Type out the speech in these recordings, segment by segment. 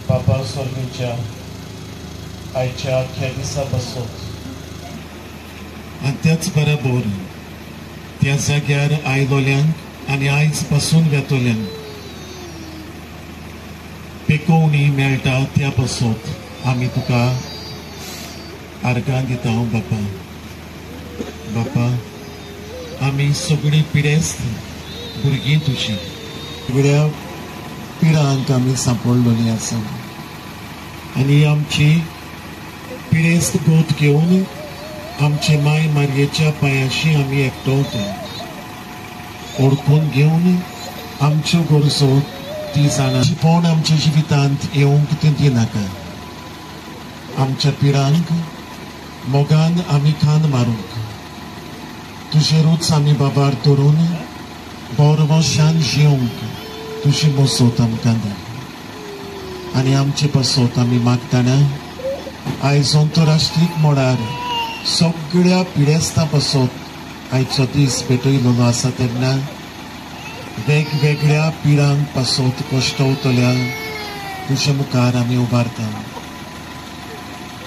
बापा स्वर्गीच्या आयच्या अख्ख्या दिसा बसोत आनी त्याच बरोबर त्या जाग्यार आयलोल्यांक आनी आयज पासून वेतोल्यांक पेकोवणी मेळटा त्या बसोत आमी तुका आर्गां दिता बापा. बापा आमी सगळीं पिडेस्त भुरगीं तुजी सगळ्या पिडांक आमी सांपडलेलीं आसा आनी आमची पिडेस्त गोत घेवन आमचे माय मारयेच्या पांयाशी आमी एकटवतो ओळखून घेवन आमच्यो गरजो ती जाणा कोण आमच्या जिवितांत येवंक ती दिनाका. आमच्या पिडांक मोगान आमी खांद मारूंक तुजेरूच आमी बाबार धरून बरोवशान जिवंक तुजी बसोत आमकां दी. आनी आमचे बसोत आमी मागतना आयज अंतरराष्ट्रीय मोडार सगळ्या पिडेस्तां बसोत आयचो दीस भेटयलो आसा तेन्ना वेगवेगळ्या पिडांक पासोत कश्टवतल्या तुजे मुखार आमी उबारता.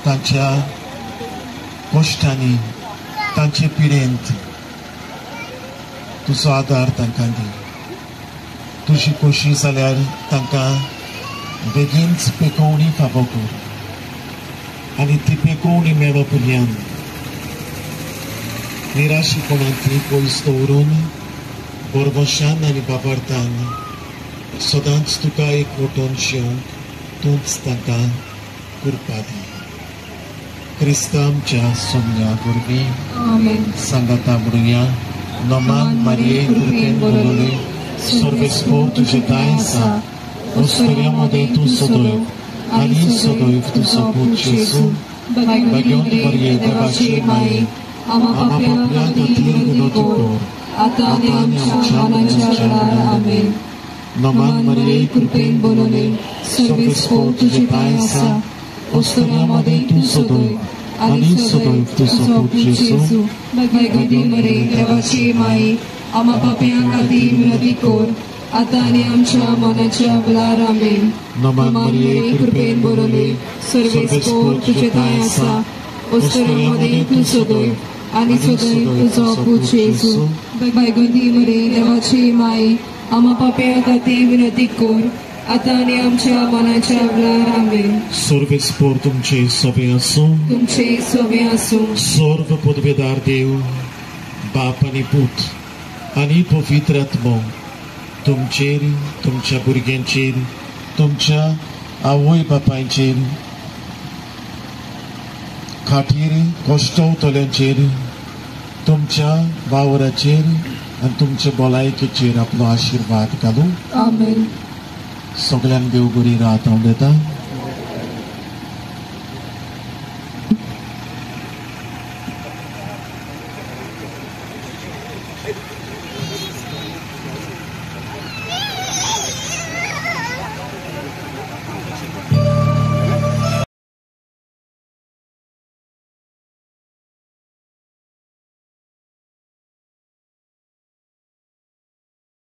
तांच्या कश्टांनी तांचे पिडेंत तुजो आदार तांकां दी. तुजी खोशी जाल्यार तांकां बेगीनच पेकोवणी फावो कर आनी ती पेकोवणी मेळो पर्यंत निराशीपणांतली पयस दवरून बरबशान आनी बाबार्थान सदांच तुका एकवटून जिवंक तूंच तांकां कृपा दी. क्रिस्ता आमच्या सोमल्या वरवीं सांगाता म्हणुया. नमान मारये कृपेन भरले सर्वेस्पर तुजे दाय आसा ओस्कऱ्यामध्ये तूं सदैव आनी सदैव तुजो पूत जेजू भाग्यवंत मरिये देवाची माये आमा पाप्यां खातीर विनोदी कर आतां आनी आमच्या मरणाच्या वेळार आमेन. नमान मारये कृपेन भरले सर्वेस्पर तुजे दाय आसा ओस्कऱ्यामध्ये तूं सदैव आनी सदैव तुजो पूत जेजू भाग्यवंत मरिये देवाची माये आमा पाप्यां खातीर विनोदी कर आतां आनी आमच्या मरणाच्या वेळार आमेन. नमान मारये कृपेन भरले सर्वेस्पर तुजे दाय आसा ओस्कऱ्यामध्ये तूं सदैव आनी सदैव तुजो पूत जेजू भाग्यवंत मरिये देवाची माये आमा पाप्यां खातीर विनोदी कर आतां आनी आमच्या मरणाच्या वेळार आमेन. सर्वेस्पर तुमचे सोबे आसूं सर्व पदवेदार देव बाप आनी पूत आनी पवित्र आत्मो तुमचेर तुमच्या भुरग्यांचेर तुमच्या आवय बापायचेर खाटीर कश्टवतल्यांचेर तुमच्या वावराचेर आनी तुमच्या भलायकेचेर आपलो आशिर्वाद घालूं. आमेन. सगळ्यांक देव बरी रात हांव दिता.